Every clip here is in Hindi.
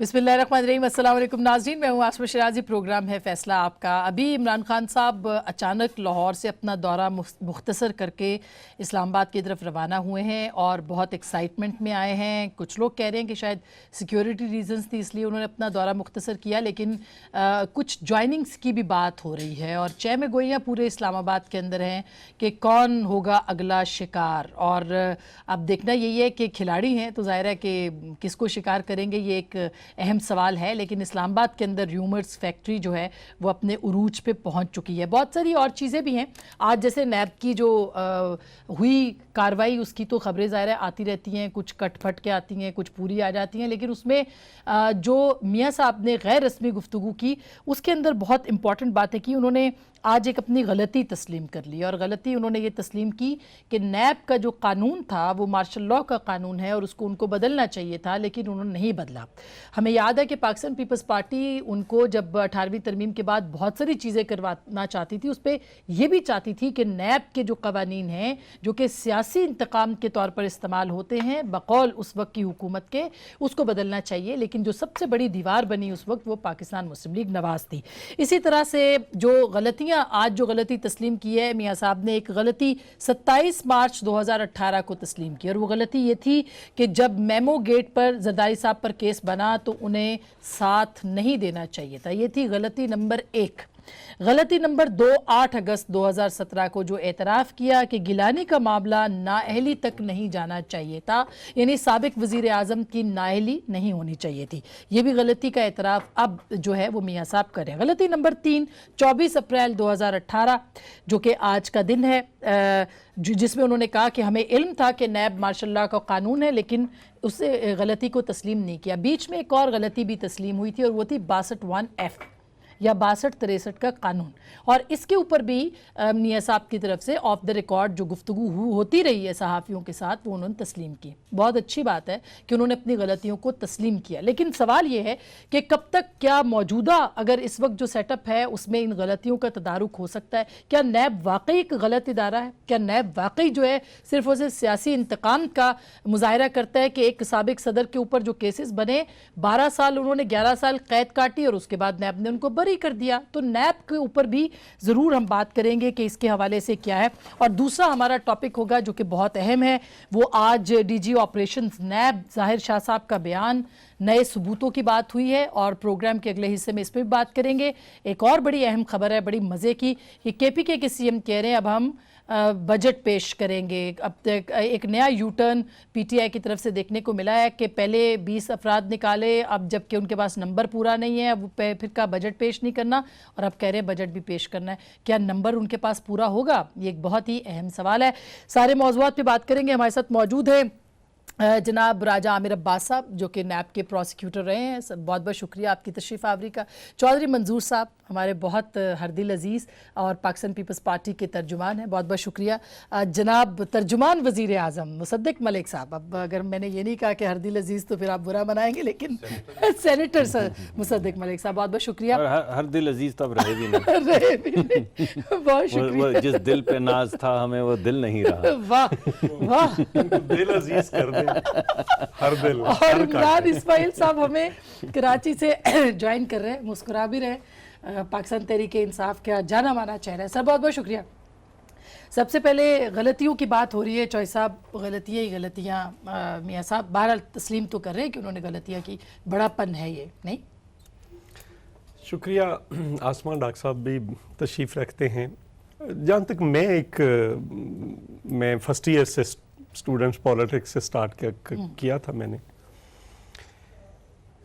बिस्मिल्लाहिर्रहमानिर्रहीम, अस्सलाम वालेकुम नाज़रीन, मैं हूँ आसमा शिराजी। प्रोग्राम है फैसला आपका। अभी इमरान खान साहब अचानक लाहौर से अपना दौरा मुख्तसर करके इस्लामाबाद की तरफ रवाना हुए हैं और बहुत एक्साइटमेंट में आए हैं। कुछ लोग कह रहे हैं कि शायद सिक्योरिटी रीजंस थी इसलिए उन्होंने अपना दौरा मुख्तसर किया, लेकिन कुछ ज्वाइनिंग्स की भी बात हो रही है और चह में गोइयाँ पूरे इस्लामाबाद के अंदर हैं कि कौन होगा अगला शिकार। और अब देखना यही है कि खिलाड़ी हैं तो ज़ाहिर है कि किसको शिकार करेंगे, ये एक अहम सवाल है। लेकिन इस्लामाबाद के अंदर र्यूमर्स फैक्ट्री जो है वो अपने उरूज पे पहुंच चुकी है। बहुत सारी और चीज़ें भी हैं। आज जैसे नैब की जो हुई कार्रवाई उसकी तो खबरें ज़ाहिर है आती रहती हैं, कुछ कट-फट के आती हैं, कुछ पूरी आ जाती हैं, लेकिन उसमें जो मियाँ साहब ने गैर रस्मी गुफ्तगू की उसके अंदर बहुत इंपॉर्टेंट बातें की। उन्होंने आज एक अपनी गलती तस्लीम कर ली और गलती उन्होंने ये तस्लीम की कि नैब का जो कानून था वो मार्शल लॉ का कानून है और उसको उनको बदलना चाहिए था, लेकिन उन्होंने नहीं बदला। हमें याद है कि पाकिस्तान पीपल्स पार्टी उनको जब 18वीं तरमीम के बाद बहुत सारी चीज़ें करवाना चाहती थी, उस पर यह भी चाहती थी कि नैब के जो कवानीन हैं जो कि सियासी इंतकाम के तौर पर इस्तेमाल होते हैं बकौल उस वक्त की हुकूमत के, उसको बदलना चाहिए। लेकिन जो सबसे बड़ी दीवार बनी उस वक्त वो पाकिस्तान मुस्लिम लीग नवाज थी। इसी तरह से जो गलतियाँ आज जो गलती तस्लीम की है मियाँ साहब ने, एक गलती 27 मार्च 2018 को तस्लीम की और वो गलती ये थी कि जब मेमो गेट पर जरदारी साहब पर केस बना तो उन्हें साथ नहीं देना चाहिए था। ये थी गलती नंबर 1। गलती नंबर 2, 8 अगस्त 2017 को जो एतराफ़ किया कि गिलानी का मामला नाअहली तक नहीं जाना चाहिए था, यानी साबिक वज़ीर आज़म की नाअहली नहीं होनी चाहिए थी। ये भी गलती का एतराफ़ अब जो है वो मियाँ साहब करें। गलती नंबर 3, 24 अप्रैल 2018 जो कि आज का दिन है, जिसमें उन्होंने कहा कि हमें इल्म था कि नैब मार्शल लॉ का कानून है, लेकिन उससे गलती को तस्लीम नहीं किया। बीच में एक और गलती भी तस्लीम हुई थी और वो थी 62(1)F या 62-63 का कानून, और इसके ऊपर भी मियाँ साहब की तरफ से ऑफ द रिकॉर्ड जो गुफ्तगू होती रही है सहाफ़ियों के साथ वो उन्होंने तस्लीम की। बहुत अच्छी बात है कि उन्होंने अपनी गलतियों को तस्लीम किया, लेकिन सवाल ये है कि कब तक, क्या मौजूदा अगर इस वक्त जो सेटअप है उसमें इन गलतियों का तदारुक हो सकता है? क्या नैब वाकई एक गलत इदारा है? क्या नैब वाकई जो है सिर्फ और सिर्फ सियासी इंतकाम का मुजाहरा करता है कि एक साबिक सदर के ऊपर जो केसेस बने 12 साल उन्होंने 11 साल कैद काटी और उसके बाद नैब ने उनको कर दिया? तो नैब के ऊपर भी जरूर हम बात करेंगे कि इसके हवाले से क्या है। और दूसरा हमारा टॉपिक होगा जो कि बहुत अहम है, वो आज डीजी ऑपरेशंस नैब जाहिर शाह साहब का बयान, नए सबूतों की बात हुई है और प्रोग्राम के अगले हिस्से में इस पर भी बात करेंगे। एक और बड़ी अहम खबर है, बड़ी मज़े की, कि केपीके के सीएम कह रहे हैं अब हम बजट पेश करेंगे। अब तक एक नया यू टर्न पीटीआई की तरफ से देखने को मिला है कि पहले 20 अफराद निकाले, अब जबकि उनके पास नंबर पूरा नहीं है, अब फिर का बजट पेश नहीं करना और अब कह रहे हैं बजट भी पेश करना है। क्या नंबर उनके पास पूरा होगा? ये एक बहुत ही अहम सवाल है। सारे मौज़ूआत पे बात करेंगे। हमारे साथ मौजूद है जनाब राजा आमिर अब्बास साहब जो कि नैब के प्रोसिक्यूटर रहे हैं, बहुत बहुत शुक्रिया आपकी तशरीफ़ आवरी का। चौधरी मंजूर साहब हमारे बहुत हरदिल अजीज़ और पाकिस्तान पीपल्स पार्टी के तर्जुमान हैं, बहुत बहुत शुक्रिया। जनाब तर्जुमान वज़ीर आज़म मुसद्दिक मलिक साहब, अब अगर मैंने ये नहीं कहा कि हरदिल अजीज़ तो फिर आप बुरा मनाएंगे, लेकिन सेनेटर सर मुसद्दिक मलिक साहब बहुत बहुत शुक्रिया। हरदिल अजीज़ तब रहे भी नहीं रहे भी नहीं, बहुत शुक्रिया। जिस दिल पे नाज था हमें वो दिल नहीं रहा। वाह वाह, दिल अजीज कर दे हर दिल। और इमरान इस्माइल साहब हमें कराची से ज्वाइन कर रहे हैं, मुस्कुरा भी रहे, पाकिस्तान तहरीके इंसाफ का जाना माना चेहरा है। सर बहुत बहुत शुक्रिया। सबसे पहले गलतियों की बात हो रही है, चौधरी साहब गलतियाँ ही गलतियाँ, मियाँ साहब बहरहाल तस्लीम तो कर रहे हैं कि उन्होंने गलतियाँ की, बड़ापन है ये नहीं? शुक्रिया आसमा, डॉक्टर साहब भी तशरीफ़ रखते हैं। जहाँ तक मैं फर्स्ट ईयर से स्टूडेंट्स पॉलिटिक्स से स्टार्ट किया था मैंने,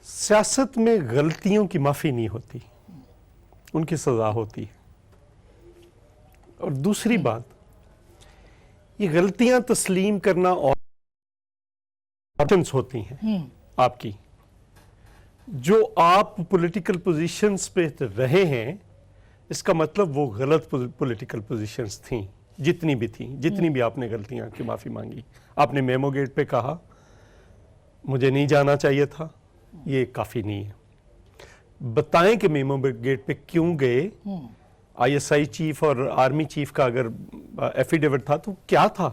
सियासत में गलतियों की माफ़ी नहीं होती, उनकी सज़ा होती है। और दूसरी बात, ये गलतियां तस्लीम करना और ऑप्शंस होती हैं आपकी, जो आप पॉलिटिकल पोजीशंस पे रहे हैं, इसका मतलब वो गलत पॉलिटिकल पोजीशंस थी, जितनी भी आपने गलतियां की माफ़ी मांगी। आपने मेमो गेट पे कहा मुझे नहीं जाना चाहिए था, ये काफ़ी नहीं है। बताएं कि मेमो गेट पे क्यों गए। आईएसआई चीफ और आर्मी चीफ का अगर एफिडेविट था तो क्या था,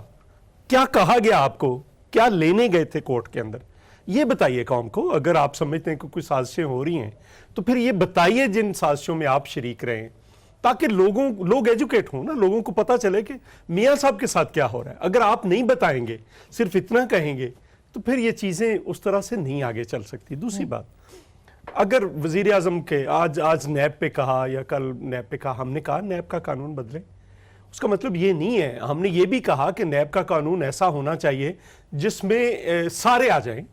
क्या कहा गया आपको, क्या लेने गए थे कोर्ट के अंदर, ये बताइए कौम को, अगर आप समझते हैं कि कोई साजिशें हो रही हैं तो फिर ये बताइए जिन साजिशों में आप शरीक रहें, ताकि लोग एजुकेट हों ना, लोगों को पता चले कि मियाँ साहब के साथ क्या हो रहा है। अगर आप नहीं बताएंगे, सिर्फ इतना कहेंगे, तो फिर ये चीज़ें उस तरह से नहीं आगे चल सकती। दूसरी बात, अगर वज़ीर आज़म के आज नैब पे कहा या कल नैब पे कहा, हमने कहा नैब का कानून बदले, उसका मतलब ये नहीं है। हमने ये भी कहा कि नैब का कानून ऐसा होना चाहिए जिसमें सारे आ जाएं,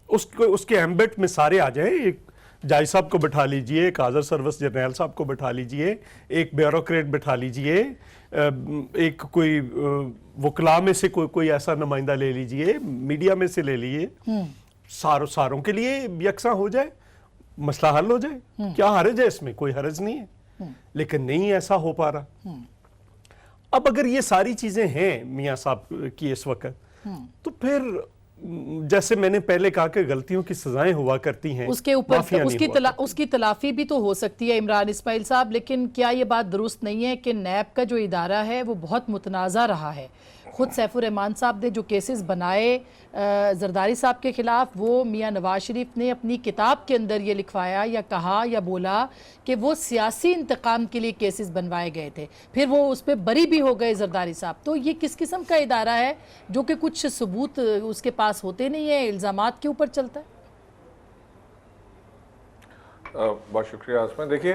उसके एम्बेट में सारे आ जाएं। एक जाय साहब को बैठा लीजिए, एक हाज़र सर्विस जर्नैल साहब को बैठा लीजिए, एक ब्यूरोक्रेट बैठा लीजिए, एक कोई वकला में से कोई ऐसा नुमाइंदा ले लीजिए, मीडिया में से ले लीजिए, सारों के लिए यकसा हो जाए, मसला हल हो जाए। क्या हर्ज है इसमें? कोई हर्ज नहीं है, लेकिन नहीं ऐसा हो पा रहा। अब अगर ये सारी चीजें हैं मियाँ साहब की इस वक्त, तो फिर जैसे मैंने पहले कहा कि गलतियों की सजाएं हुआ करती हैं, उसके ऊपर माफिया नहीं हुआ करती। उसकी तलाफी भी तो हो सकती है इमरान इस्माइल साहब, लेकिन क्या ये बात दुरुस्त नहीं है कि नैब का जो इदारा है वो बहुत मुतनाज़ा रहा है? खुद सैफुर रहमान साहब ने जो केसेस बनाए जरदारी साहब के खिलाफ, वो मियाँ नवाज शरीफ ने अपनी किताब के अंदर ये लिखवाया या कहा या बोला कि वो सियासी इंतकाम के लिए केसेस बनवाए गए थे, फिर वो उस पर बरी भी हो गए जरदारी साहब। तो ये किस किस्म का इदारा है जो कि कुछ सबूत उसके पास होते नहीं है, इल्ज़ामात के ऊपर चलता है? बहुत शुक्रिया आसमा। देखिए,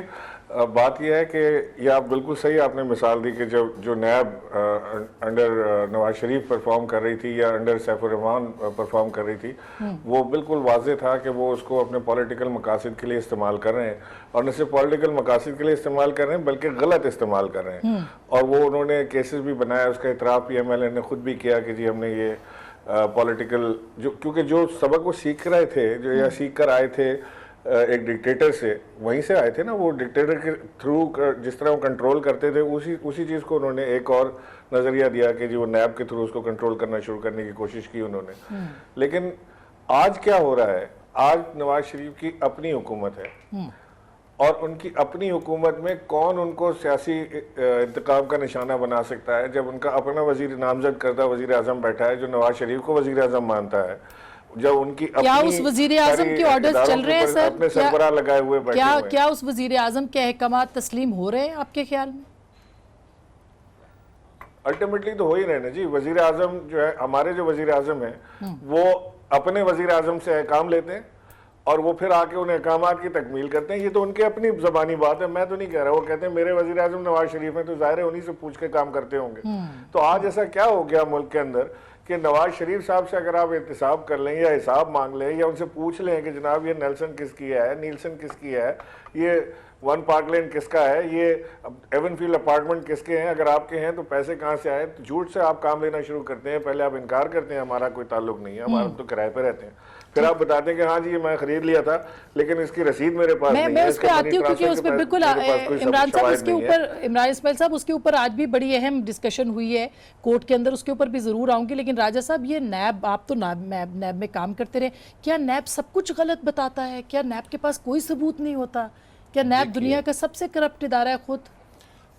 बात यह है कि ये आप बिल्कुल सही आपने मिसाल दी कि जो नैब अंडर नवाज शरीफ परफॉर्म कर रही थी या अंडर सैफुर रहमान परफॉर्म कर रही थी, वो बिल्कुल वाज़ेह था कि वो उसको अपने पॉलिटिकल मकासद के लिए इस्तेमाल कर रहे हैं, और न सिर्फ पॉलिटिकल मकासद के लिए इस्तेमाल कर रहे हैं बल्कि गलत इस्तेमाल कर रहे हैं। और वो उन्होंने केसेस भी बनाया, उसका इतराफ़ PMLN ने खुद भी किया कि जी हमने ये पॉलिटिकल क्योंकि जो सबक वो सीख रहे थे, जो या सीख कर आए थे एक डिक्टेटर से, वहीं से आए थे ना, वो डिक्टेटर के थ्रू जिस तरह वो कंट्रोल करते थे, उसी चीज़ को उन्होंने एक और नज़रिया दिया कि जी वो नैब के थ्रू उसको कंट्रोल करना शुरू करने की कोशिश की उन्होंने। लेकिन आज क्या हो रहा है, आज नवाज शरीफ की अपनी हुकूमत है, और उनकी अपनी हुकूमत में कौन उनको सियासी इंतकाम का निशाना बना सकता है जब उनका अपना वजीर नामजद करदा वजीर आज़म बैठा है जो नवाज शरीफ को वजीर आज़म मानता है, जब उनकी क्या उस वजीर आज़म के ऑर्डर्स चल रहे हैं सर? अपने सरबराह लगाए हुए बैठे हुए हैं। क्या उस वजीर आज़म के अहकामात तस्लीम हो रहे हैं आपके ख्याल में? अल्टीमेटली तो हो ही रहे ना जी। वजीर आज़म जो है, हमारे जो वजीर आज़म है, वो अपने वजीर आज़म से अहकाम लेते हैं और वो फिर आके उन अहकामात की तकमील करते हैं। ये तो उनकी अपनी ज़बानी बात है, मैं तो नहीं कह रहा। वो कहते हैं मेरे वजीर आज़म नवाज शरीफ हैं, तो जाहिर है उन्हीं से पूछ के काम करते होंगे। तो आज ऐसा क्या हो गया मुल्क के अंदर कि नवाज शरीफ साहब से अगर आप एहतिसाब कर लें या हिसाब मांग लें या उनसे पूछ लें कि जनाब ये नेल्सन किसकी है, नीलसन किसकी है, ये वन पार्क लेन किसका है, ये एवनफील्ड अपार्टमेंट किसके हैं, अगर आपके हैं तो पैसे कहाँ से आए, तो झूठ से आप काम लेना शुरू करते हैं। पहले आप इनकार करते हैं हमारा कोई ताल्लुक नहीं है, हमारा तो किराए पे रहते हैं, फिर आप बताते हैं कि हाँ जी ये मैं खरीद लिया था लेकिन इसकी रसीद मेरे पास नहीं है। मैं उस पर आती हूँ क्योंकि उस पर बिल्कुल इमरान साहब उसके ऊपर, इमरान इस्माइल साहब उसके ऊपर आज भी बड़ी अहम डिस्कशन हुई है कोर्ट के अंदर, उसके ऊपर भी जरूर आऊंगी। लेकिन राजा साहब, ये नैब, आप तो नैब में काम करते रहे, क्या नैब सब कुछ गलत बताता है? क्या नैब के पास कोई सबूत नहीं होता? क्या नैब दुनिया का सबसे करप्ट इदारा है खुद?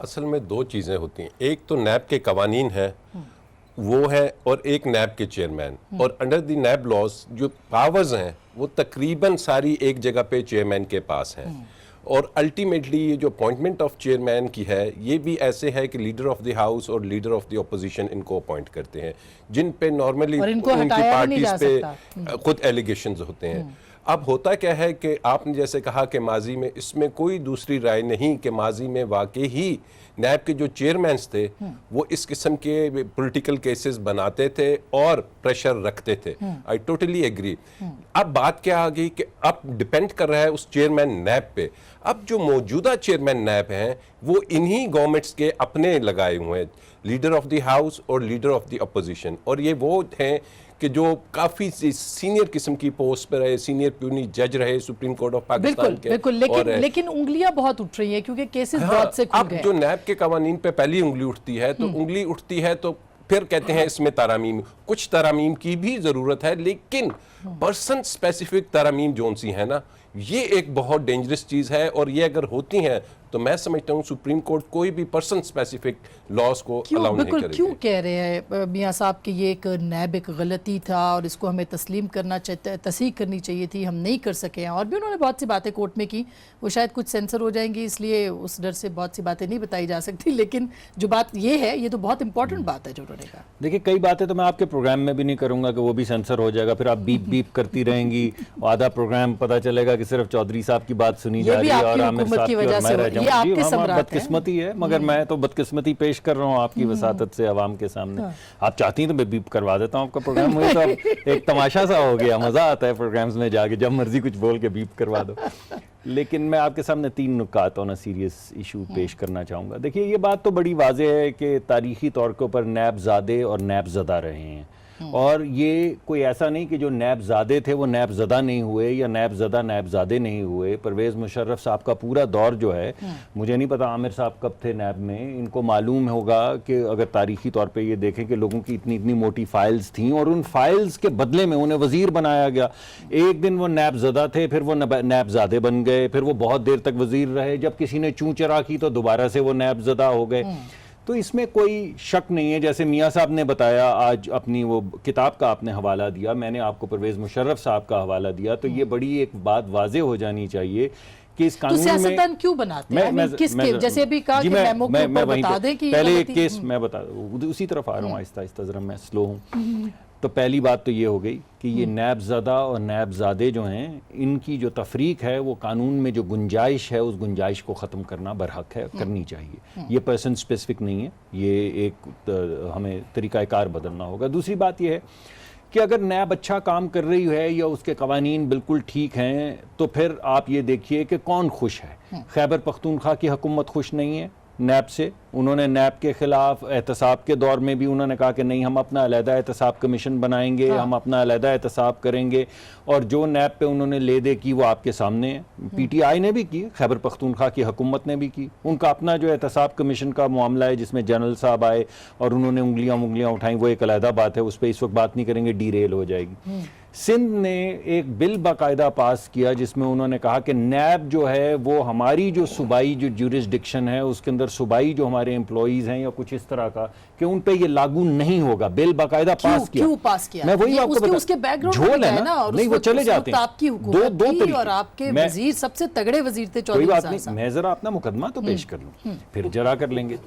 असल में दो चीज़ें होती हैं, एक तो नैब के कवानीन है वो है, और एक नैब के चेयरमैन। और अंडर द नैब लॉज जो पावर्स हैं वो तकरीबन सारी एक जगह पे चेयरमैन के पास हैं। और अल्टीमेटली ये जो अपॉइंटमेंट ऑफ चेयरमैन की है, ये भी ऐसे है कि लीडर ऑफ द हाउस और लीडर ऑफ द अपोजिशन इनको अपॉइंट करते हैं, जिन पे नॉर्मली उनकी पार्टीज पे खुद एलिगेशंस होते हैं। अब होता क्या है कि आपने जैसे कहा कि माजी में इसमें कोई दूसरी राय नहीं कि माजी में वाकई ही नैब के जो चेयरमैन्स थे वो इस किस्म के पॉलिटिकल केसेस बनाते थे और प्रेशर रखते थे। I totally agree. अब बात क्या आ गई कि अब डिपेंड कर रहा है उस चेयरमैन नैब पे। अब जो मौजूदा चेयरमैन नैब हैं वो इन्हीं गवर्नमेंट्स के अपने लगाए हुए हैं, लीडर ऑफ द हाउस और लीडर ऑफ द अपोजिशन, और ये वो हैं कि जो काफी सीनियर किस्म की पोस्ट पर रहे, सीनियर प्यूनी जज रहे सुप्रीम कोर्ट ऑफ पाकिस्तान के। बिल्कुल, लेकिन उंगलियां बहुत उठ रही है क्योंकि केसेस बहुत से खुल गए। अब जो नैब के कवानीन पे पहली उंगली उठती है तो फिर कहते हैं इसमें तरामीम, कुछ तरामीम की भी जरूरत है, लेकिन पर्सन स्पेसिफिक तरमीम जोन सी है ना, ये एक बहुत डेंजरस चीज है, और ये अगर होती हैं तो मैं समझता हूँ सुप्रीम कोर्ट कोई भी पर्सन स्पेसिफिक लॉस को अलाउ नहीं बिल्कुल करेगी। क्यों कह रहे हैं मियाँ साहब कि ये एक नैब एक गलती था और इसको हमें तस्लीम करना चाहिए, तस्हीह करनी चाहिए थी, हम नहीं कर सके हैं। और भी उन्होंने बहुत सी बातें कोर्ट में की, वो शायद कुछ सेंसर हो जाएंगी इसलिए उस डर से बहुत सी बातें नहीं बताई जा सकती, लेकिन जो बात ये है ये तो बहुत इंपॉर्टेंट बात है जो उन्होंने कहा। देखिए कई बातें तो मैं आपके प्रोग्राम में भी नहीं करूंगा कि वो भी सेंसर हो जाएगा, फिर आप बीप बीप करती रहेंगी, आधा प्रोग्राम पता चलेगा कि सिर्फ चौधरी साहब की बात सुनी जा रही है और आमिर साहब की, और मैं रह जाऊंगा। बदकिस्मती है, मगर मैं तो बदकिस्मती पेश कर रहा हूँ आपकी वसातत से अवाम के सामने। आप चाहती हैं तो मैं बीप करवा देता हूँ आपका प्रोग्राम। मुझे तो अब एक तमाशा सा हो गया, मजा आता है प्रोग्राम्स में जाके, जब मर्जी कुछ बोल के बीप करवा दो। लेकिन मैं आपके सामने 3 नुकात ऑन अ सीरियस इशू पेश करना चाहूँगा। देखिए ये बात तो बड़ी वाज़ेह है कि तारीखी तौर के ऊपर नैबज़ादे और नैबज़दा रहे हैं, और ये कोई ऐसा नहीं कि जो नैबज़ादे थे वो नैबज़दा नहीं हुए या नैबज़दा नैबज़ादे नहीं हुए। परवेज़ मुशर्रफ साहब का पूरा दौर जो है, मुझे नहीं पता आमिर साहब कब थे नैब में, इनको मालूम होगा कि अगर तारीखी तौर पे ये देखें कि लोगों की इतनी इतनी मोटी फाइल्स थी और उन फाइल्स के बदले में उन्हें वज़ीर बनाया गया। एक दिन वो नैबज़दा थे, फिर वो नैबज़ादे बन गए, फिर वो बहुत देर तक वज़ीर रहे, जब किसी ने चूं चरा की तो दोबारा से वो नैबज़दा हो गए। तो इसमें कोई शक नहीं है। जैसे मियाँ साहब ने बताया, आज अपनी वो किताब का आपने हवाला दिया, मैंने आपको परवेज़ मुशर्रफ साहब का हवाला दिया, तो ये बड़ी एक बात वाज़े हो जानी चाहिए कि इस कानून में सियासतदान क्यों बनाते हैं? किसके, जैसे अभी कहा कि मेमो के ऊपर बता दें कि पहले एक केस मैं बता उसी तरफ आ रहा हूँ आहिस्ता आहिस्ता, जरा मैं स्लो हूँ। तो पहली बात तो ये हो गई कि ये नैबज़दा और नैबज़ादे जो हैं, इनकी जो तफरीक है वो कानून में जो गुंजाइश है उस गुंजाइश को ख़त्म करना बरहक है, करनी चाहिए। ये पर्सन स्पेसिफिक नहीं है, ये एक हमें तरीक़ाकार बदलना होगा। दूसरी बात ये है कि अगर नैब अच्छा काम कर रही है या उसके कवानीन बिल्कुल ठीक हैं, तो फिर आप ये देखिए कि कौन खुश है। खैबर पख्तूनख्वा की हुकूमत खुश नहीं है नैब से। उन्होंने नैब के खिलाफ एहतसाब के दौर में भी उन्होंने कहा कि नहीं, हम अपना अलहदा एहतसाब कमीशन बनाएंगे, हम अपना अलहदा एहतसाब करेंगे, और जो नैब पे उन्होंने ले दे की वो आपके सामने है। PTI ने भी की, खैबर पख्तूनख्वा की हुकूमत ने भी की। उनका अपना जो एहतसाब कमीशन का मामला है जिसमें जनरल साहब आए और उन्होंने उंगलियां उठाई, वो एक अलहदा बात है, उस पर इस वक्त बात नहीं करेंगे, डीरेल हो जाएगी। सिंध ने एक बिल बाकायदा पास किया जिसमें उन्होंने कहा कि नैब जो है वो हमारी जो सूबाई जो ज्यूरिसडिक्शन है उसके अंदर सूबाई जो हमारे एम्प्लॉइज हैं या कुछ इस तरह का, कि उन पे ये लागू नहीं होगा। बिल बाकायदा पास किया। क्यों पास किया? मैं वही आपको बता, उसके बैकग्राउंड झोल है ना, नहीं वो चले जाते हैं। आपकी हुकूमत दो थी और आपके वजीर सबसे तगड़े वजीर थे कोई बात नहीं, मैं जरा अपना मुकदमा तो पेश कर लूं, फिर जरा कर लेंगे।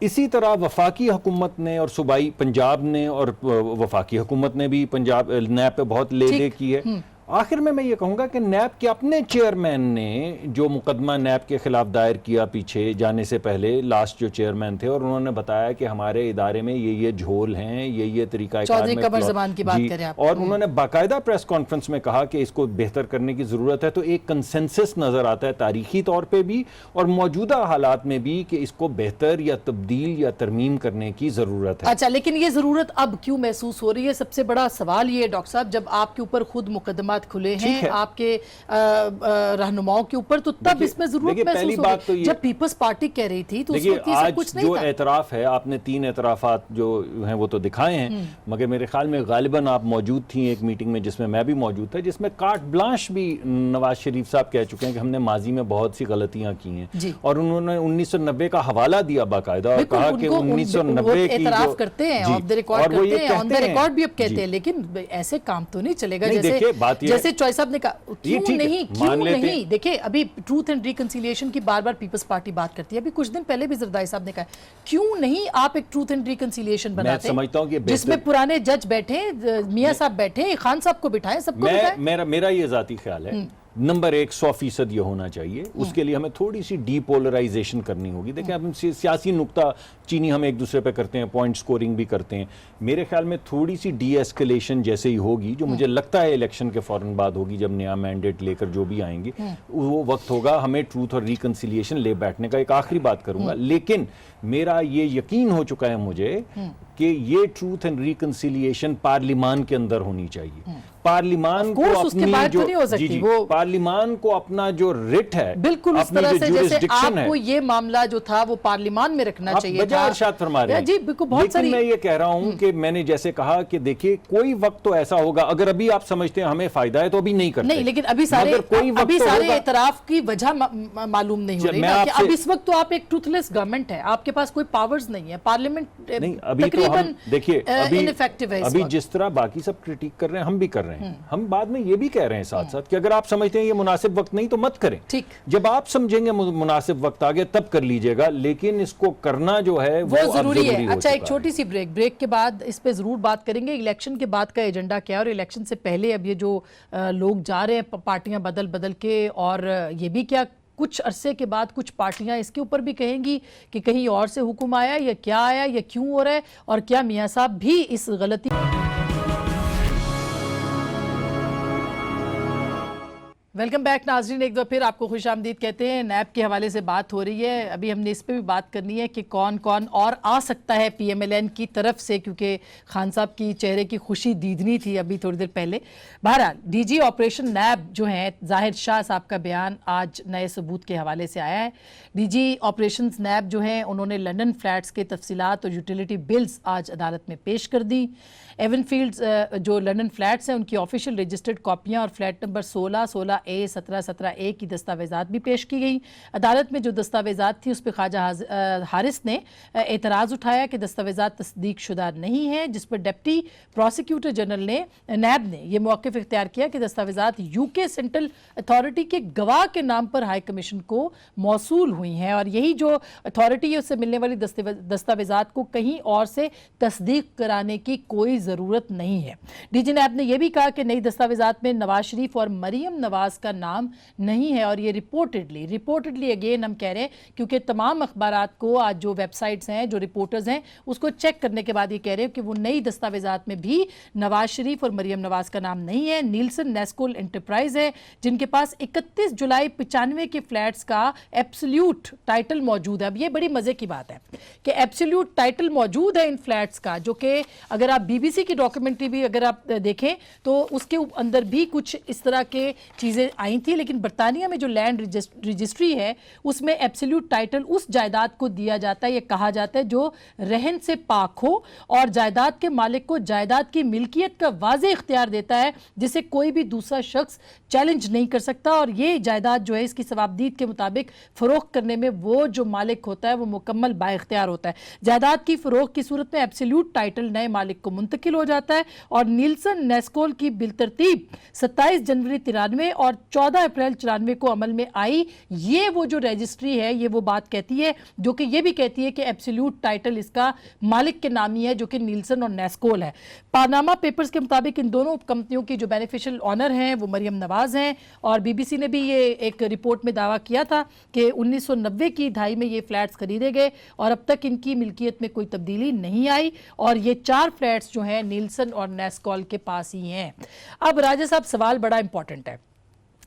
इसी तरह वफाकी हुकूमत ने और सूबाई पंजाब ने और वफाकी हुकूमत ने भी पंजाब नैब पे बहुत ले दे की है। आखिर में मैं ये कहूँगा कि नैब के अपने चेयरमैन ने जो मुकदमा नैब के खिलाफ दायर किया पीछे जाने से पहले, लास्ट जो चेयरमैन थे, और उन्होंने बताया कि हमारे इदारे में ये झोल हैं, ये तरीका चौधरी कमर ज़मान की बात करें आप। और उन्होंने बाकायदा प्रेस कॉन्फ्रेंस में कहा कि इसको बेहतर करने की ज़रूरत है। तो एक कंसेंसस नज़र आता है तारीखी तौर पर भी और मौजूदा हालात में भी कि इसको बेहतर या तब्दील या तरमीम करने की ज़रूरत है। अच्छा, लेकिन ये ज़रूरत अब क्यों महसूस हो रही है? सबसे बड़ा सवाल ये डॉक्टर साहब, जब आपके ऊपर खुद मुकदमा खुले हैं आपके रहनुमाओं के ऊपर, तो तब इसमें जरूरत महसूस हो रही। जब पीपल्स पार्टी कह रही थी तो उस वक्त ये सब कुछ नहीं था। जो एतराफ है, आपने 3 एतराफात जो हैं वो तो दिखाए हैं, मगर मेरे ख्याल में गालिबन आप मौजूद थी एक मीटिंग में जिसमें मैं भी मौजूद था, जिसमें कार्ट ब्लांश भी नवाज शरीफ साहब कह चुके हैं कि हमने माजी में बहुत सी गलतियां की हैं, और उन्होंने 1990 का हवाला दिया बाकायदा और कहा कि 1990 की एतराफ करते हैं, ऑफ द रिकॉर्ड करते हैं, ऑन द रिकॉर्ड भी अब कहते हैं, लेकिन ऐसे काम तो नहीं चलेगा। जैसे चॉइस साहब ने कहा, क्यों नहीं? देखिए अभी ट्रूथ एंड रिकंसिलिएशन की बार बार पीपल्स पार्टी बात करती है। अभी कुछ दिन पहले भी जरदारी साहब ने कहा, क्यों नहीं आप एक ट्रूथ एंड रिकंसिलिएशन बनाते, समझता हूं कि जिसमें पुराने जज बैठे, मियां साहब बैठे, खान साहब को बिठाएं, सबको बिठाएं। मेरा ये जाती ख्याल है, नंबर 1 100% ये होना चाहिए। उसके लिए हमें थोड़ी सी डीपोलराइजेशन करनी होगी। देखिए हम सियासी नुक्ता चीनी हम एक दूसरे पे करते हैं, पॉइंट स्कोरिंग भी करते हैं। मेरे ख्याल में थोड़ी सी डी एस्केलेशन जैसे ही होगी, जो मुझे लगता है इलेक्शन के फौरन बाद होगी, जब नया मैंडेट लेकर जो भी आएंगे, वो वक्त होगा हमें ट्रूथ और रिकंसिलिएशन ले बैठने का। एक आखिरी बात करूंगा, लेकिन मेरा ये यकीन हो चुका है मुझे कि ये ट्रूथ एंड रिकंसिलिएशन पार्लिमान के अंदर होनी चाहिए। पार्लिमान को अपनी जो जी पार्लिमान को अपना जो रिट है, बिल्कुल उस तरह से जैसे आपको ये मामला जो था वो पार्लिमान में रखना चाहिए था। इरशाद फरमा रहे हैं जी, बिल्कुल। बहुत सारी मैं ये कह रहा हूं कि मैंने जैसे कहा कि देखिए कोई वक्त तो ऐसा होगा, अगर अभी आप समझते हैं हमें फायदा है तो अभी नहीं करते नहीं, लेकिन अभी सारे इतराफ की वजह मालूम नहीं हो रही ना कि अब इस वक्त तो आप एक ट्रूथलेस गवर्नमेंट है, आपके पास कोई पावर्स नहीं है, पार्लियामेंट नहीं। अभी तो हम देखिए अभी जिस तरह बाकी सब क्रिटिक कर रहे हैं हम भी कर रहे हैं, हम बाद में ये भी कह रहे हैं साथ साथ कि अगर आप समझते हैं ये मुनासिब वक्त नहीं तो मत करें। ठीक, जब आप समझेंगे मुनासिब वक्त आ गया तब कर लीजिएगा, लेकिन इसको करना जो है वो जरूरी है। अच्छा, एक छोटी सी ब्रेक के बाद इस पे जरूर बात करेंगे इलेक्शन के बाद का एजेंडा क्या है, और इलेक्शन से पहले अब ये जो लोग जा रहे हैं पार्टियां बदल बदल के, और ये भी क्या कुछ अरसे के बाद कुछ पार्टियां इसके ऊपर भी कहेंगी कि कहीं और से हुक्म आया या क्या आया या क्यों हो रहा है, और क्या मियां साहब भी इस गलती। वेलकम बैक नाजरीन, एक बार फिर आपको खुशामदीद कहते हैं। नैब के हवाले से बात हो रही है, अभी हमने इस पे भी बात करनी है कि कौन कौन और आ सकता है PMLN की तरफ से, क्योंकि खान साहब की चेहरे की खुशी दीदनी थी अभी थोड़ी देर पहले। बहरहाल DG ऑपरेशन नैब जो हैं जाहिर शाह साहब का बयान आज नए सबूत के हवाले से आया है। DG ऑपरेशन नैब जो हैं उन्होंने लंदन फ्लैट्स के तफसीलात और यूटिलिटी बिल्स आज अदालत में पेश कर दी। एवनफील्ड्स जो लंदन फ्लैट्स हैं उनकी ऑफिशियल रजिस्टर्ड कॉपियां और फ्लैट नंबर 16, 16A, 17, 17A की दस्तावेजात भी पेश की गई। अदालत में जो दस्तावेजात थी उस पर ख्वाजा हारिस ने एतराज़ उठाया कि दस्तावेजात तस्दीक शुदा नहीं है, जिस पर डिप्टी प्रोसिक्यूटर जनरल ने नैब ने यह मौक़िफ़ इख्तियार किया कि दस्तावेजात UK सेंट्रल अथॉरिटी के गवाह के नाम पर हाई कमीशन को मौसूल हुई हैं, और यही जो अथॉरिटी है उससे मिलने वाली दस्तावेजात को कहीं और से तस्दीक कराने की कोई ज़रूरत नहीं है। DG नैब ने यह भी कहा कि नई दस्तावेजात में नवाज शरीफ और मरीम नवाज का नाम नहीं है, और ये रिपोर्टेडली अगेन हम कह रहे हैं क्योंकि तमाम अखबारात को आज जो वेबसाइट्स हैं, जो रिपोर्टर्स हैं, उसको चेक करने के बाद ये कह रहे हैं कि वो नई दस्तावेजात में भी नवाज शरीफ और मरीम नवाज का नाम नहीं है। नीलसन नेस्कोल एंटरप्राइज है जिनके पास 31 जुलाई 95 के फ्लैट्स का एब्सोल्यूट टाइटल मौजूद है। अब ये बड़ी मजे की बात है कि एब्सोल्यूट टाइटल मौजूद है इन फ्लैट्स का, जो कि अगर आप BBC की डॉक्यूमेंट्री भी अगर आप देखें तो उसके अंदर भी कुछ इस तरह के चीज़ें आई थी, लेकिन बरतानिया में जो लैंड रजिस्ट्री है उसमें एब्सोल्यूट टाइटल उस जायदाद को दिया जाता है, ये कहा जाता है जो रहन से पाक हो और जायदाद के मालिक को जायदाद की मिल्कियत का वाज़े इख्तियार देता है जिसे कोई भी दूसरा शख्स चैलेंज नहीं कर सकता। और ये जायदाद जो है इसकी सवाबदीद के मुताबिक फ़रोख्त करने में वो जो मालिक होता है वो मुकम्मल बाइख्तियार होता है। जायदाद की फ़रोख्त की सूरत में एब्सोल्यूट टाइटल नए मालिक को मुंतकिल हो जाता है, और नीलसन नेस्कोल की बिलतरतीब 27 जनवरी 93 और 14 अप्रैल 94 को अमल में आई। ये वो जो रजिस्ट्री है ये वो बात कहती है जो कि ये भी कहती है कि एब्सोल्यूट टाइटल इसका मालिक के नाम ही है जो कि नीलसन और नेस्कोल है। पानामा पेपर्स के मुताबिक इन दोनों कंपनियों की जो बेनिफिशियल ऑनर हैं वो मरियम नवाज हैं, और BBC ने भी ये एक रिपोर्ट में दावा किया था कि 1990 की दहाई में ये फ्लैट्स खरीदे गए और अब तक इनकी मिल्कियत में कोई तब्दीली नहीं आई, और ये 4 फ्लैट्स जो हैं नीलसन और नेस्कोल के पास ही हैं। अब राजा साहब सवाल बड़ा इंपॉर्टेंट है,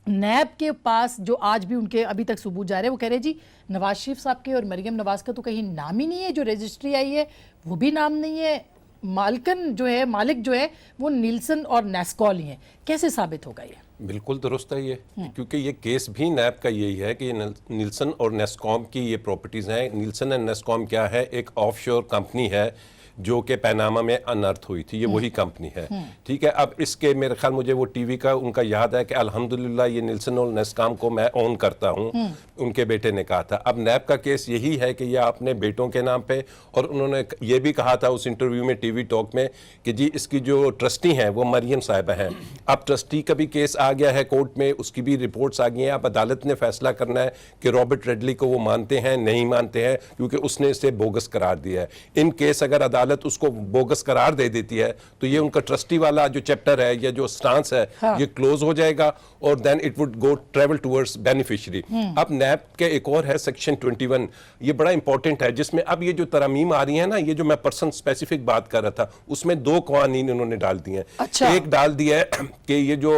नैब के पास जो आज भी उनके अभी तक सबूत जा रहे हैं वो कह रहे जी नवाज शरीफ साहब के और मरियम नवाज का तो कहीं नाम ही नहीं है, जो रजिस्ट्री आई है वो भी नाम नहीं है, मालिक जो है वो नीलसन और नेस्कोल ही हैं। कैसे साबित होगा ये? बिल्कुल दुरुस्त है ये, क्योंकि ये केस भी नैब का यही है कि नीलसन और नेस्कॉम की ये प्रॉपर्टीज़ हैं। नीलसन एंड नेस्कॉम क्या है, एक ऑफशोर कंपनी है जो कि पैनामा में अनर्थ हुई थी, ये वही कंपनी है। ठीक है, अब इसके मेरे ख्याल मुझे वो टीवी का उनका याद है कि अल्हम्दुलिल्लाह ये नीलसन और नेस्कॉम को मैं ओन करता हूँ, उनके बेटे ने कहा था। अब नैब का केस यही है कि ये अपने बेटों के नाम पे, और उन्होंने ये भी कहा था उस इंटरव्यू में टीवी टॉक में कि जी इसकी जो ट्रस्टी हैं वो मरियम साहिबा हैं। अब ट्रस्टी का भी केस आ गया है कोर्ट में, उसकी भी रिपोर्ट्स आ गई हैं। अब अदालत ने फैसला करना है कि रॉबर्ट रेडली को वो मानते हैं नहीं मानते हैं, क्योंकि उसने इसे बोगस करार दिया है। इन केस अगर अदालत उसको बोगस करार दे देती है तो ये उनका ट्रस्टी वाला जो चैप्टर है या जो स्टांस है ये क्लोज हो जाएगा, और then it would go travel towards beneficiary. अब नैब के एक और है सेक्शन 21, ये बड़ा इंपॉर्टेंट है, जिसमें अब ये जो तरमीम आ रही है ना, ये जो मैं पर्सन स्पेसिफिक बात कर रहा था उसमें 2 कवानीन उन्होंने डाल दिए हैं। अच्छा। एक डाल दिया है कि ये जो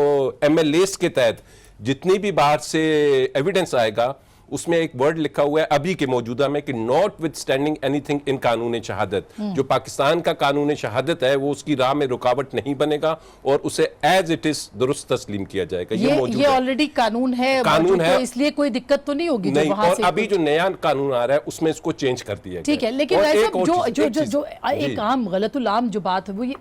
MLAs के तहत जितनी भी बाहर से एविडेंस आएगा उसमें एक वर्ड लिखा हुआ है अभी के मौजूदा में कि not with standing anything in कानून शहादत, जो पाकिस्तान का कानून शहादत है वो उसकी राह में रुकावट नहीं बनेगा और उसे एज इट इज दुरुस्त तस्लीम किया जाएगा। ये ऑलरेडी कानून है, तो इसलिए कोई दिक्कत तो नहीं होगी नहीं, और अभी जो नया कानून आ रहा है उसमें इसको चेंज कर दिया ठीक है। लेकिन एक आम गलतुल आम जो बात है वो ये,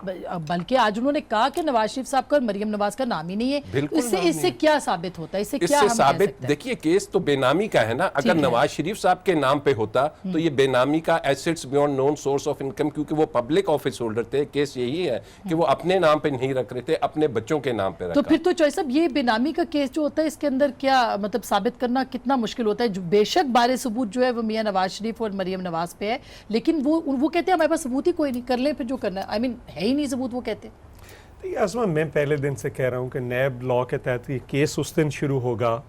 बल्कि आज उन्होंने कहा कि नवाज शरीफ साहब का मरियम नवाज का नाम ही नहीं है, इससे क्या साबित होता है? इससे साबित देखिए केस तो बेनामी का है ना। अगर नवाज शरीफ साहब के नाम पे होता तो ये बेनामी का assets beyond known source of income, क्योंकि वो पब्लिक ऑफिस होल्डर थे। केस यही है कि वो अपने नाम पे नहीं रख रहे थे, अपने बच्चों के नाम पे रखा। तो फिर तो चॉइस साहब ये बेनामी का केस जो होता है इसके अंदर क्या मतलब साबित करना कितना मुश्किल होता है? जो बेशक बारे सबूत जो है वो मियां नवाज शरीफ और मरियम नवाज पे है, लेकिन वो कहते हैं हमारे पास सबूत ही कोई नहीं, कर ले फिर जो करना है। आई मीन है ही नहीं सबूत, वो कहते हैं। आसमा, मैं पहले दिन से कह रहा हूं कि नैब लॉ के तहत ये केस उस दिन शुरू होगा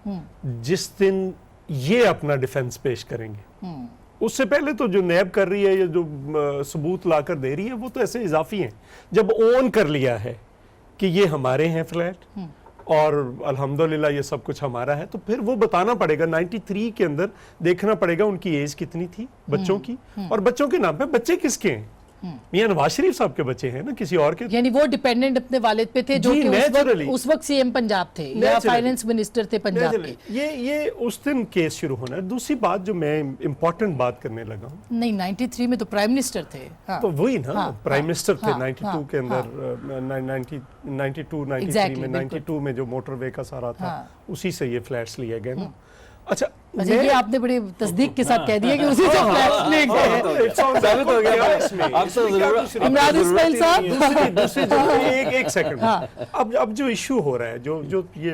जिस दिन ये अपना डिफेंस पेश करेंगे। उससे पहले तो जो नैब कर रही है या जो सबूत लाकर दे रही है वो तो ऐसे इजाफी हैं। जब ओन कर लिया है कि ये हमारे हैं फ्लैट और अल्हम्दुलिल्लाह ये सब कुछ हमारा है, तो फिर वो बताना पड़ेगा। 93 के अंदर देखना पड़ेगा उनकी एज कितनी थी बच्चों की, और बच्चों के नाम पे बच्चे किसके हैं। मियां नवाज शरीफ साहब के बच्चे हैं ना, किसी और के। यानी वो डिपेंडेंट अपने वालिद पे थे जो कि उस वक्त सीएम पंजाब थे या फाइनेंस मिनिस्टर थे पंजाब के। ये उस दिन केस शुरू होना है। दूसरी बात जो मैं इंपॉर्टेंट बात करने लगा हूं, नहीं 93 में तो प्राइम मिनिस्टर थे। हाँ। तो वही ना, प्राइम मिनिस्टर थे 92 के अंदर, 92 में जो मोटरवे का सारा था उसी से ये फ्लैट्स लिए गए ना। अच्छा, ये आपने बड़ी तस्दीक के साथ कह दिया कि उसी से फ्लैट्स ले गए। साबित हो गया इमरान इस्माइल साहब। दूसरी एक सेकंड, अब जो इशू हो रहा है, जो ये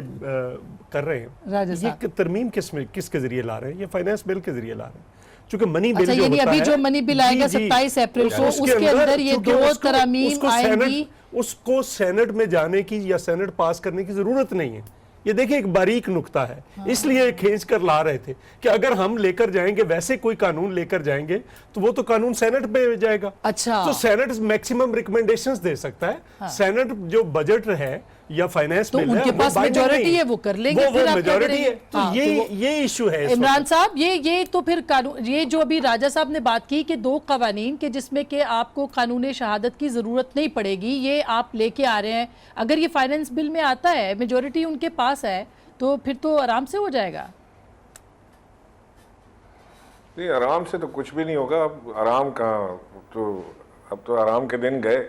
कर रहे हैं, ये तरमीम किसके जरिए ला रहे हैं? ये फाइनेंस बिल के जरिए ला रहे हैं। चूंकि मनी बिल जो होता अभी है, जो मनी बिल आएगा 27 अप्रैल को, उसके अंदर ये दो तरमीम आएंगी। उसको सेनेट में जाने की या सेनेट पास करने की जरूरत नहीं है। ये देखिए एक बारीक नुक्ता है, इसलिए खींच कर ला रहे थे कि अगर हम लेकर जाएंगे वैसे कोई कानून लेकर जाएंगे तो वो तो कानून सेनेट में जाएगा। अच्छा, तो सेनेट मैक्सिमम रिकमेंडेशंस दे सकता है। सेनेट जो बजट है या फाइनेंस तो उनके पास मेजॉरिटी है, वो कर लेंगे। वो मेजॉरिटी है। तो ये इशू है इमरान साहब। ये तो फिर कानून, ये जो अभी राजा साहब ने बात की कि 2 कवानीन के जिसमें कि आपको कानून शहादत की जरूरत नहीं पड़ेगी, ये आप लेके आ रहे हैं। अगर ये फाइनेंस बिल में आता है, मेजॉरिटी उनके पास है, तो फिर तो आराम से हो जाएगा। नहीं, आराम से तो कुछ भी नहीं होगा। अब आराम कहाँ, तो अब तो आराम के दिन गए।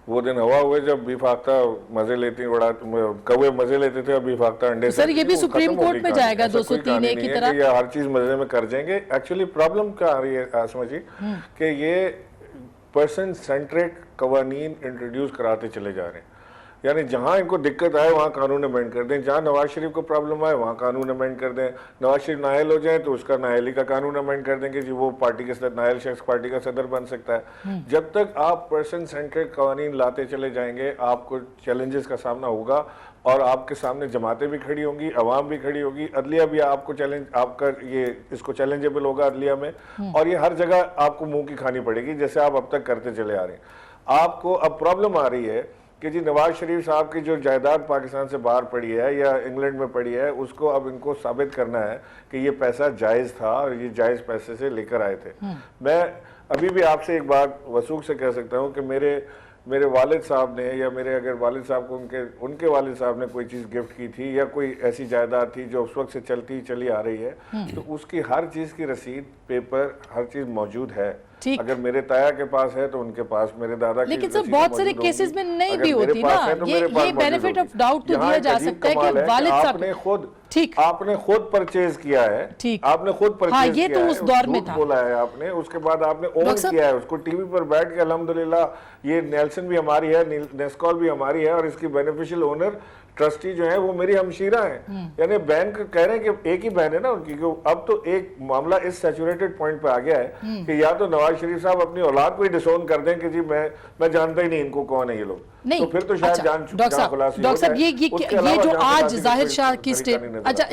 वो दिन हवा हुए जब बीफाख्ता मजे लेती, उड़ा कौवे मजे लेते थे, और बीफाख्ता अंडे। सर ये भी सुप्रीम कोर्ट में जाएगा 203A की तरह। या हर चीज मजे में कर जाएंगे। एक्चुअली प्रॉब्लम क्या आ रही है आसमा जी, कि ये पर्सन सेंट्रिक कवानीन इंट्रोड्यूस कराते चले जा रहे हैं। यानी जहां इनको दिक्कत आए वहां कानून अमेंड कर दें, जहां नवाज शरीफ को प्रॉब्लम आए वहां कानून अमेंड कर दें। नवाज शरीफ नायल हो जाए तो उसका नायली का कानून अमेंड कर देंगे जी, वो पार्टी के सदर, नायल शख्स पार्टी का सदर बन सकता है। जब तक आप पर्सन सेंट्रिक कवानीन लाते चले जाएंगे, आपको चैलेंजेस का सामना होगा, और आपके सामने जमातें भी खड़ी होंगी, अवाम भी खड़ी होगी, अदलिया भी आपको चैलेंज, आपका ये इसको चैलेंजेबल होगा अदलिया में, और ये हर जगह आपको मुंह की खानी पड़ेगी जैसे आप अब तक करते चले आ रहे हैं। आपको अब प्रॉब्लम आ रही है कि जी नवाज शरीफ साहब की जो जायदाद पाकिस्तान से बाहर पड़ी है या इंग्लैंड में पड़ी है, उसको अब इनको साबित करना है कि ये पैसा जायज़ था और ये जायज़ पैसे से लेकर आए थे। मैं अभी भी आपसे एक बात वसूख से कह सकता हूँ कि मेरे वालिद साहब ने, या मेरे अगर वालिद साहब को उनके वालिद साहब ने कोई चीज़ गिफ्ट की थी या कोई ऐसी जायदाद थी जो उस वक्त से चली आ रही है, तो उसकी हर चीज़ की रसीद, पेपर, हर चीज़ मौजूद है। अगर मेरे ताया के पास है तो उनके पास मेरे दादा की। लेकिन सर बहुत सारे केसेस में नहीं भी होती ना, ये बेनिफिट ऑफ डाउट तो दिया जा सकता है कि वालिद साहब आपने खुद परचेज किया है, आपने खुद परचेज किया है, तो उस दौर में था, बोला है आपने, उसके बाद आपने ओन किया है उसको, टीवी पर बैठ के अल्हम्दुलिल्लाह ये नेल्सन भी हमारी है, नेस्कॉल भी हमारी है, और इसकी बेनिफिशियल ओनर ट्रस्टी जो है वो मेरी हमशीरा है। यानी बैंक कह रहे हैं कि एक ही बहन है ना उनकी, अब तो एक मामला इस सैचुरेटेड पॉइंट पे आ गया है कि या तो नवाज शरीफ साहब अपनी औलाद को ही डिसोन कर दें कि जी मैं जानता ही नहीं इनको कौन है ये लोग, तो फिर तो शायद डॉक्टर साहब ये जो आज जाहिर शाह की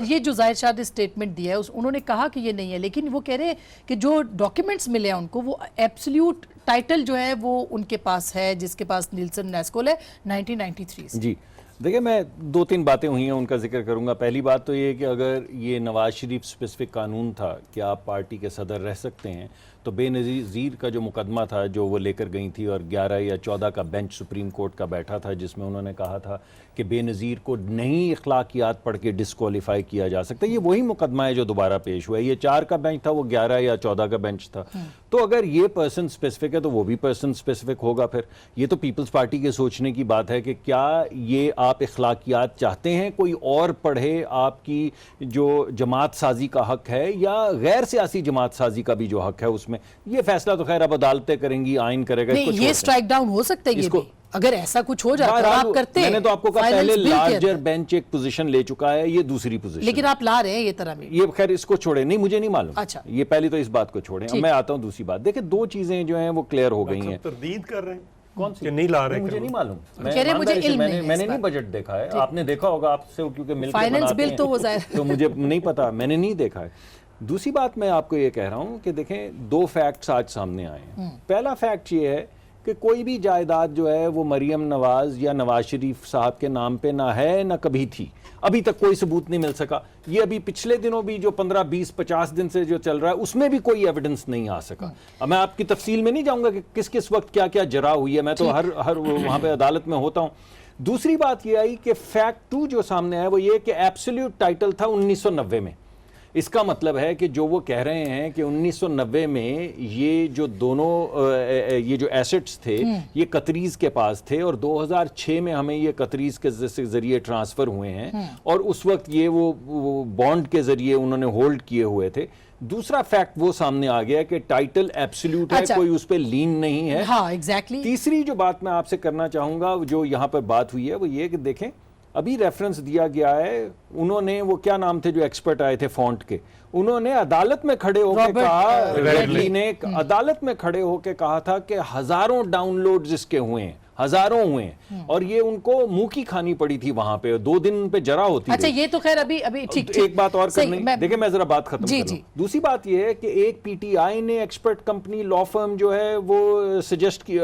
ये जो जाहिर शाह ने स्टेटमेंट दिया है, उन्होंने कहा कि ये नहीं है, लेकिन वो कह रहे हैं कि जो डॉक्यूमेंट्स मिले हैं उनको, वो एब्सोल्यूट टाइटल जो है वो उनके पास है, जिसके पास नीलसन नेस्कोल है 1993 से। जी देखिए, मैं 2-3 बातें हुई हैं उनका जिक्र करूंगा। पहली बात तो ये कि अगर ये नवाज शरीफ स्पेसिफिक कानून था कि आप पार्टी के सदर रह सकते हैं, तो बेनज़ीर का जो मुकदमा था जो वो लेकर गई थी और 11 या 14 का बेंच सुप्रीम कोर्ट का बैठा था जिसमें उन्होंने कहा था कि बेनज़ीर को नई अखलाकियात पढ़ के डिस्क्वालीफाई किया जा सकता है, ये वही मुकदमा है जो दोबारा पेश हुआ है। ये 4 का बेंच था, वो 11 या 14 का बेंच था। तो अगर ये पर्सन स्पेसिफिक है तो वो भी पर्सन स्पेसिफिक होगा। फिर ये तो पीपल्स पार्टी के सोचने की बात है कि क्या ये आप अखलाकियात चाहते हैं कोई और पढ़े, आपकी जो जमात साजी का हक है या गैर सियासी जमात साजी का भी जो हक है उसमें, ये फैसला तो खैर अब अदालतें करेंगी, आइन करेगा। नहीं, ये स्ट्राइक डाउन हो सकता है ये भी। अगर ऐसा कुछ हो जाता है आप करते। मैंने तो आपको कहा पहले लार्जर बेंच एक पोजीशन ले चुका है, ये दूसरी पोजीशन, लेकिन आप ला रहे हैं ये तरह में। ये खैर इसको छोड़े, नहीं मुझे नहीं मालूम। अच्छा, ये पहली तो इस बात को छोड़े। मैं आता हूं दूसरी बात। देखिए, 2 चीजें जो हैं वो क्लियर हो गई हैं। तरदीद कर रहे हैं कौन सी? नहीं ला रहे, मुझे नहीं मालूम। मैंने नहीं बजट देखा है, आपने देखा होगा, आपसे क्योंकि मिलकर फाइनेंस बिल तो वो तो मुझे नहीं पता, मैंने नहीं देखा है। दूसरी बात मैं आपको ये कह रहा हूं कि देखें, 2 फैक्ट्स आज सामने आए हैं। पहला फैक्ट ये है कि कोई भी जायदाद जो है वो मरियम नवाज या नवाज शरीफ साहब के नाम पे ना है ना कभी थी। अभी तक कोई सबूत नहीं मिल सका। ये अभी पिछले दिनों भी जो 15, 20, 50 दिन से जो चल रहा है उसमें भी कोई एविडेंस नहीं आ सका। अब मैं आपकी तफसील में नहीं जाऊंगा कि किस किस वक्त क्या क्या जरा हुई है, मैं तो हर वहां पे अदालत में होता हूं। दूसरी बात ये आई कि फैक्ट 2 जो सामने आया वो ये कि एब्सोल्यूट टाइटल था 1990 में। इसका मतलब है कि जो वो कह रहे हैं कि 1990 में ये जो दोनों ये जो एसेट्स थे ये कतरीज के पास थे और 2006 में हमें ये कतरीज के जरिए ट्रांसफर हुए हैं और उस वक्त ये वो बॉन्ड के जरिए उन्होंने होल्ड किए हुए थे। दूसरा फैक्ट वो सामने आ गया कि टाइटल एब्सोल्यूट है, कोई उस पर लीन नहीं है। हाँ, एग्जैक्टली। तीसरी जो बात मैं आपसे करना चाहूंगा, जो यहाँ पर बात हुई है वो ये कि देखें, अभी रेफरेंस दिया गया है, उन्होंने वो क्या नाम थे जो एक्सपर्ट आए थे फॉन्ट के, उन्होंने अदालत में खड़े होकर कहा, रेडली ने अदालत में खड़े होकर कहा था कि हजारों डाउनलोड्स इसके हुए हैं, हजारों हुए हैं और ये उनको मुंह की खानी पड़ी थी वहां पे, 2 दिन पे जरा होती। अच्छा, ये तो खैर अभी ठीक। एक बात और करनी, देखिए मैं जरा बात खत्म कर लूं। दूसरी बात ये है कि एक पीटीआई ने एक्सपर्ट कंपनी लॉ फर्म जो है वो सजेस्ट की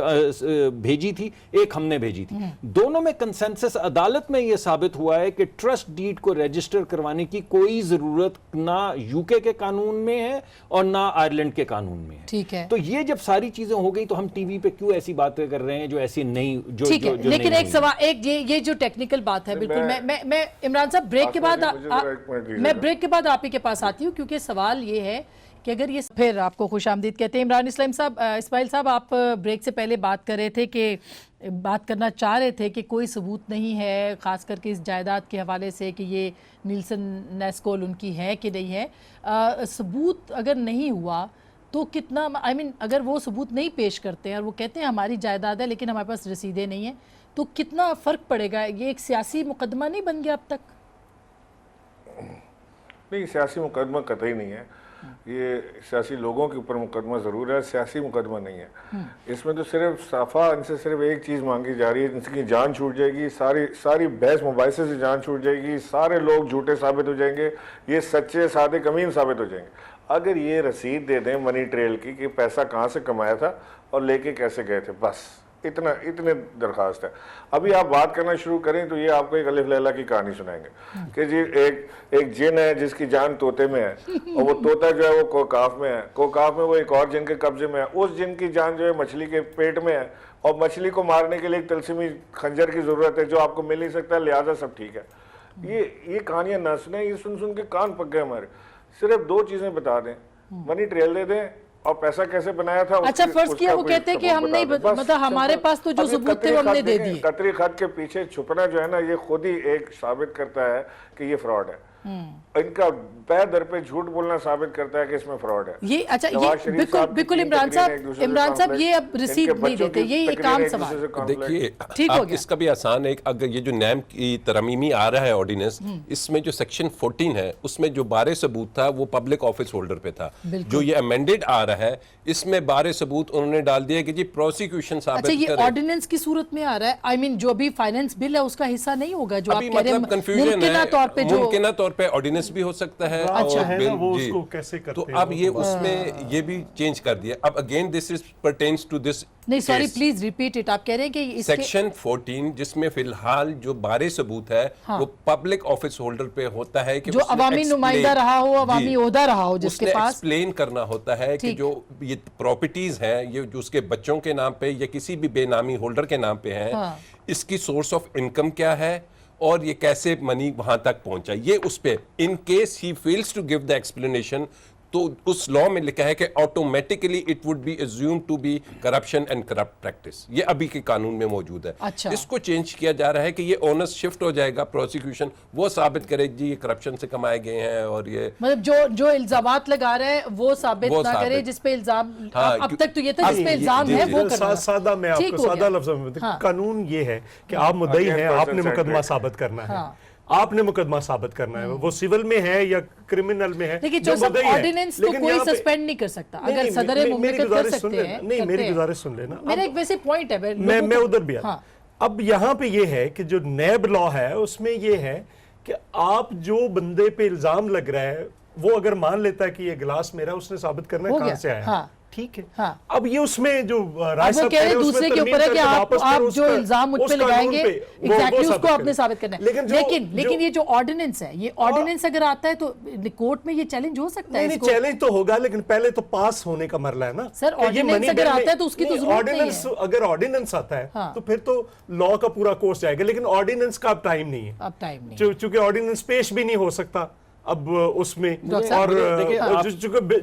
भेजी थी, एक हमने भेजी थी। दोनों में कंसेंसस अदालत में ये साबित हुआ है कि ट्रस्ट डीड को रजिस्टर करवाने की कोई जरूरत ना यूके के कानून में है और ना आयरलैंड के कानून में है। ठीक है, तो ये जब सारी चीजें हो गई तो हम टीवी पे क्यों ऐसी बातें कर रहे हैं जो ऐसी नहीं, ठीक है। लेकिन एक सवाल, ये जो टेक्निकल बात है, बिल्कुल मैं इमरान साहब ब्रेक के बाद मैं ब्रेक के बाद आप ही के पास आती हूँ, क्योंकि सवाल ये है कि अगर ये, फिर आपको खुशामदीद कहते हैं इमरान इस्माइल साहब। आप ब्रेक से पहले बात कर रहे थे कि बात करना चाह रहे थे कि कोई सबूत नहीं है, खास करके इस जायदाद के हवाले से, कि ये नीलसन नेस्कोल उनकी है कि नहीं है। सबूत अगर नहीं हुआ तो कितना, अगर वो सबूत नहीं पेश करते हैं और वो कहते हैं हमारी जायदाद है लेकिन हमारे पास रसीदें नहीं हैं, तो कितना फ़र्क पड़ेगा? ये एक सियासी मुकदमा नहीं बन गया अब तक? नहीं, सियासी मुकदमा कतई नहीं है। ये सियासी लोगों के ऊपर मुकदमा ज़रूर है, सियासी मुकदमा नहीं है। इसमें तो सिर्फ साफा इनसे सिर्फ एक चीज़ मांगी जा रही है, इनकी जान छूट जाएगी, सारी बहस मुबाहिसे से जान छूट जाएगी, सारे लोग झूठे साबित हो जाएंगे, ये सच्चे सादे कमीन साबित हो जाएंगे। अगर ये रसीद दे दें मनी ट्रेल की कि पैसा कहाँ से कमाया था और लेके कैसे गए थे, बस इतने दरखास्त है। अभी आप बात करना शुरू करें तो ये आपको एक अलिफ लैला की कहानी सुनाएंगे कि जी एक जिन है जिसकी जान तोते में है और वो तोता जो है वो कोकाफ में है, कोकाफ में वो एक और जिन के कब्जे में है, उस जिन की जान जो है मछली के पेट में है और मछली को मारने के लिए एक तलसीमी खंजर की जरूरत है जो आपको मिल नहीं सकता, लिहाजा सब ठीक है। ये कहानियां ना सुने, ये सुन के कान पक गए हमारे। सिर्फ 2 चीजें बता दें, मनी ट्रेल दे दें और पैसा कैसे बनाया था। अच्छा, फर्ज किया वो कहते हैं कि हम नहीं, मतलब हमारे पास तो जो सबूत थे वो हमने दे दिए। कतरी खत के पीछे छुपना जो है ना, ये खुद ही एक साबित करता है कि ये फ्रॉड है। इनका पैर दर पे झूठ बोलना साबित करता है कि इसमें फ्रॉड है। ये अच्छा, ये बिल्कुल इमरान साहब ये अब रिसीव नहीं देते, ये एक आम सवाल। देखिए, ठीक हो गया, इसका भी आसान है। अगर ये जो नैम की तरमीमी आ रहा है ऑर्डिनेंस, इसमें जो सेक्शन 14 है उसमें जो बारे सबूत था वो पब्लिक ऑफिस होल्डर पे था। जो ये अमेंडेड आ रहा है इसमें बारे सबूत उन्होंने डाल दिया कि जी प्रोसिक्यूशन साबित करे। अच्छा, ये ऑर्डिनेंस की सूरत में आ रहा है, जो अभी फाइनेंस बिल है उसका हिस्सा नहीं होगा, जो आप कह रहे हैं मुमकिना तौर पे ऑर्डिनेंस भी हो सकता है अच्छा और है बिल ना, वो जी। उसको कैसे करते तो हैं, अब वो ये तो उसमें ये भी चेंज कर दिया। अब again this is pertains to this नहीं सॉरी प्लीज रिपीट इट। आप कह रहे हैं कि इसके सेक्शन 14 जिसमें फिलहाल जो बारे सबूत है वो पब्लिक ऑफिस होल्डर पे होता है कि जो उसने अवामी explain- नुमाइंदा रहा हो, अवामी जी, ओहदा रहा हो जिसके उसने पास एक्सप्लेन करना होता है कि ठीक। जो ये प्रॉपर्टीज हैं ये जो उसके बच्चों के नाम पे या किसी भी बेनामी होल्डर के नाम पे हैं, हाँ। इसकी सोर्स ऑफ इनकम क्या है और ये कैसे मनी वहां तक पहुंचा, ये उस पे in case he fails to give the explanation तो उस लॉ में लिखा है कि automatically it would be assumed to be corruption and corrupt practice. ये अभी के कानून में मौजूद है। अच्छा। इसको चेंज किया जा रहा है कि ये ओनस शिफ्ट हो जाएगा, प्रोसिक्यूशन वो साबित करे जी ये करप्शन से कमाए गए हैं और ये मतलब जो इल्जामात लगा रहे हैं वो साबित वो ना करे साबित। जिस पे इल्जाम हाँ, अब तक तो ये था जिस पे ये- इल्जाम जी, है जी, वो सा- करना। सादा मैं ठीक आपको हो सादा गया। लफ्ज़ में बताऊं। हाँ। कानून ये है कि आप मुद्दई हैं, 38% आपने मुकदमा सेक्रेटरी। साबित करना है। हाँ। आपने मुकदमा साबित करना है, वो सिविल में है या क्रिमिनल में है। देखिए जो जो सब मुद्दई है। ऑर्डिनेंस तो लेकिन कोई यहाँ पे- सस्पेंड नहीं कर सकता। नहीं, अगर नहीं, सदर मेरी मुमलिकत कर गुजारिश सकते सुन लेना। हैं नहीं, करते मेरी हैं। गुजारिश सुन लेना। मेरा एक वैसे पॉइंट है मैं उधर भी आता। हाँ। अब यहाँ पे ये है कि जो नैब लॉ है उसमें ये है कि आप जो बंदे पे इल्जाम लग रहा है वो अगर मान लेता है कि ये गिलास मेरा, उसने साबित करना है हो कहाँ गया। से आया। हाँ। ठीक है। हाँ। अब ये उसमें जो अब राय वो साहब कह रहे हैं उसमें दूसरे के तरमीम ऊपर है कि करके आप वापस फिर जो इल्जाम मुझ उस पे कानून लगाएंगे पे एग्जैक्टली उसको साबित आपने करें। साबित करना है। लेकिन ये जो ऑर्डिनेंस है, ये ऑर्डिनेंस अगर आता है तो कोर्ट में ये चैलेंज हो सकता है नहीं इसको। चैलेंज तो होगा, लेकिन पहले तो पास होने का मरला है ना। सर, कि ये ऑर्डिनेंस मनी अगर बिल में- आता है तो उसकी तो नहीं, जरूरत नहीं ऑर्डिनेंस है। अगर ऑर्डिनेंस आता है हाँ। तो फिर तो लॉ का पूरा कोर्स जाएगा, लेकिन ऑर्डिनेंस का अब टाइम नहीं है। अब टाइम नहीं। चूंकि ऑर्डिनेंस पेश भी नहीं हो सकता अब उसमें। डॉक्टर साहब, और देखिए, आप- चूंकि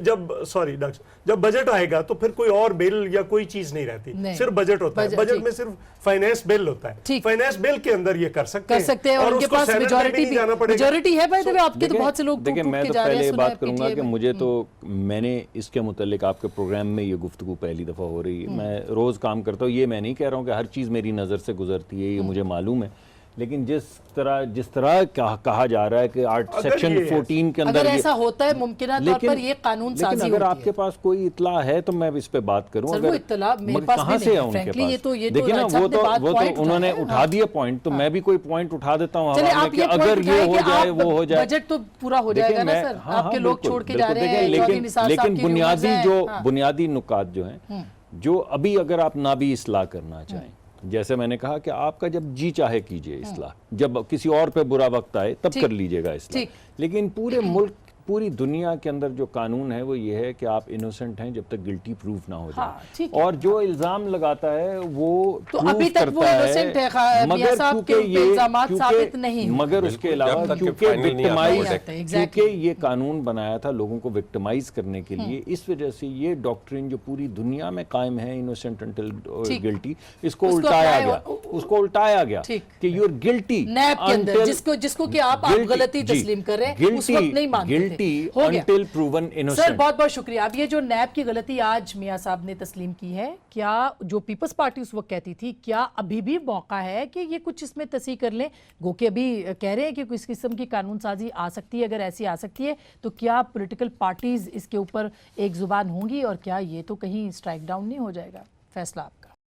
जब बजट आएगा तो फिर कोई और बिल या कोई चीज नहीं रहती, नहीं। सिर्फ बजट होता है। बजट, बजट ठीक। में सिर्फ फाइनेंस बिल होता है। ठीक। फाइनेंस बिल के अंदर ये कर सकते हैं और उनके उसको पास सेनेट में मेजॉरिटी नहीं जाना भी पड़ेगा। मेजॉरिटी है। भाई देखिए आपके तो देखिए- बहुत से लोग देखिए टूट मैं के तो जा रहे पहले हैं, ये सुना है बात करूंगा PTA कि में। मुझे तो मैंने इसके मुतालिक आपके प्रोग्राम में ये गुफ्तगू पहली दफ़ा हो रही है। मैं रोज़ काम करता हूँ, ये मैं नहीं कह रहा हूँ कि हर चीज़ मेरी नज़र से गुजरती है, ये मुझे मालूम है। लेकिन जिस तरह कहा जा रहा है कि सेक्शन ये 14 के अंदर अगर ये- ऐसा होता है मुमकिन तौर पर ये कानून लेकिन साजी अगर होती आपके है। पास कोई इतला है तो मैं इस पे बात करूं। सर, वो अगर इत्तला मेरे मगर पास कहाँ भी से नहीं है है, उनके frankly, पास? ये तो देखिए ना, राज साहब वो ने तो point उन्होंने उठाया है। उठा दिया पॉइंट, तो मैं भी कोई पॉइंट उठा देता हूँ चलिए हवा में आप कि ये अगर पॉइंट ये उठाएं हो कि जाए आप वो हो जाए। बजट तो पूरा हो देखिए, जाएगा ना मैं- सर। हाँ, आपके हाँ, लोग बिल्कुल, छोड़ के बिल्कुल। जा रहे देखिए, हैं, चौधरी लेकिन निसार साहब लेकिन की बुनियादी rumors जो हैं। हाँ। बुनियादी नुकात जो हैं, जो अभी अगर आप ना भी इस्लाह करना चाहें, जैसे मैंने कहा कि आपका जब जी चाहे कीजिए इस्लाह, जब किसी और पे बुरा वक्त आए तब ठीक। कर लीजिएगा इस्लाह। ठीक। लेकिन पूरे मुल्क, पूरी दुनिया के अंदर जो कानून है वो ये है कि आप इनोसेंट हैं जब तक गिल्टी प्रूफ ना हो हाँ, जाए। ठीक है। और जो इल्जाम लगाता है वो तो proof अभी तक वो करता है, innocent है, मियां साहब के क्योंकि ऊपर ये- इल्जामात क्योंकि- साबित नहीं हुए। मगर उसके बिल्कुल, अलावा जब तक कि क्योंकि final नहीं आता विक्टिमाइज, verdict। Exactly। क्योंकि ये कानून बनाया था लोगों को विक्टिमाइज करने के लिए, इस वजह से ये डॉक्ट्रिन जो पूरी दुनिया में कायम है, इनोसेंट अंटिल ठीक। गिल्टी, इसको उसको उल्टाया apply गया। हो- उसको उल्टाया गया ठीक। कि यू आर गिल्टी नैब के अंदर जिसको कि आप गलती तस्लीम कर रहे हैं, उस वक्त नहीं मानते थे। गिल्टी हो गया। Until proven sir innocent. बहुत बहुत शुक्रिया। अब ये जो नैब की गलती आज मियां साहब ने तस्लीम की है, क्या जो पीपल्स पार्टी उस वक्त कहती थी, क्या अभी भी मौका है कि ये कुछ इसमें तस्हीह कर लें? गो के अभी कह रहे हैं कि किस किस्म की कानून साजी आ सकती है, अगर ऐसी आ सकती है तो क्या पॉलिटिकल पार्टीज इसके ऊपर एक जुबान होंगी और क्या ये तो कहीं स्ट्राइक डाउन नहीं हो जाएगा? फैसला आपका।